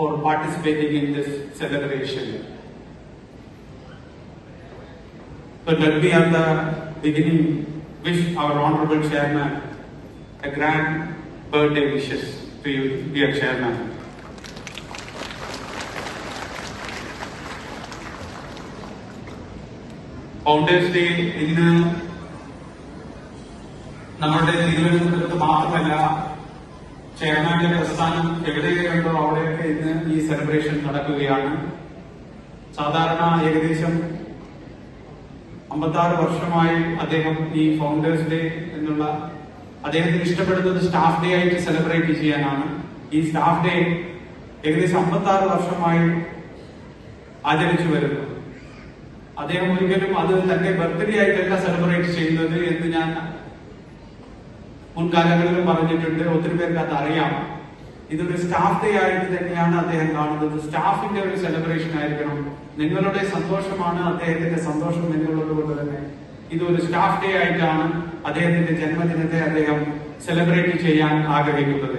for participating in this celebration. So let me at the beginning wish our Honorable Chairman a grand birthday wishes to you, dear Chairman. Founders Day ഇന്ന് നമ്മുടെ തിരുവനന്തപുരത്ത് മാത്രമല്ല, ചെയർമാന്റെ പ്രസ്ഥാനം എവിടെയുണ്ടോ അവിടെയൊക്കെ ഇന്ന് ഈ celebration നടക്കുകയാണ്. സാധാരണ ഏകദേശം 56 വർഷമായി അദ്ദേഹം ഈ ഫൗണ്ടേഴ്സ് ഡേ എന്നുള്ള അദ്ദേഹത്തിന് ഇഷ്ടപ്പെടുന്നത് സ്റ്റാഫ് ഡേ ആയിട്ട് സെലിബ്രേറ്റ് ചെയ്യാനാണ്. ഈ സ്റ്റാഫ് ഡേ ഏകദേശം 56 വർഷമായി ആചരിച്ചു വരുന്നു. അദ്ദേഹം ഒരിക്കലും അത് തന്റെ ബർത്ത്ഡേ ആയിട്ടല്ല സെലിബ്രേറ്റ് ചെയ്യുന്നത് എന്ന് ഞാൻ മുൻകാലങ്ങളിലും പറഞ്ഞിട്ടുണ്ട്. ഒത്തിരി പേർക്ക് അത് അറിയാം. ഇതൊരു സ്റ്റാഫ് ഡേ ആയിട്ട് തന്നെയാണ് അദ്ദേഹം കാണുന്നത്. സ്റ്റാഫിന്റെ ഒരു സെലിബ്രേഷൻ ആയിരിക്കണം. നിങ്ങളുടെ സന്തോഷമാണ് അദ്ദേഹത്തിന്റെ സന്തോഷം എന്നുള്ളത് കൊണ്ട് തന്നെ ഇതൊരു സ്റ്റാഫ് ഡേ ആയിട്ടാണ് അദ്ദേഹത്തിന്റെ ജന്മദിനത്തെ അദ്ദേഹം സെലിബ്രേറ്റ് ചെയ്യാൻ ആഗ്രഹിക്കുന്നത്.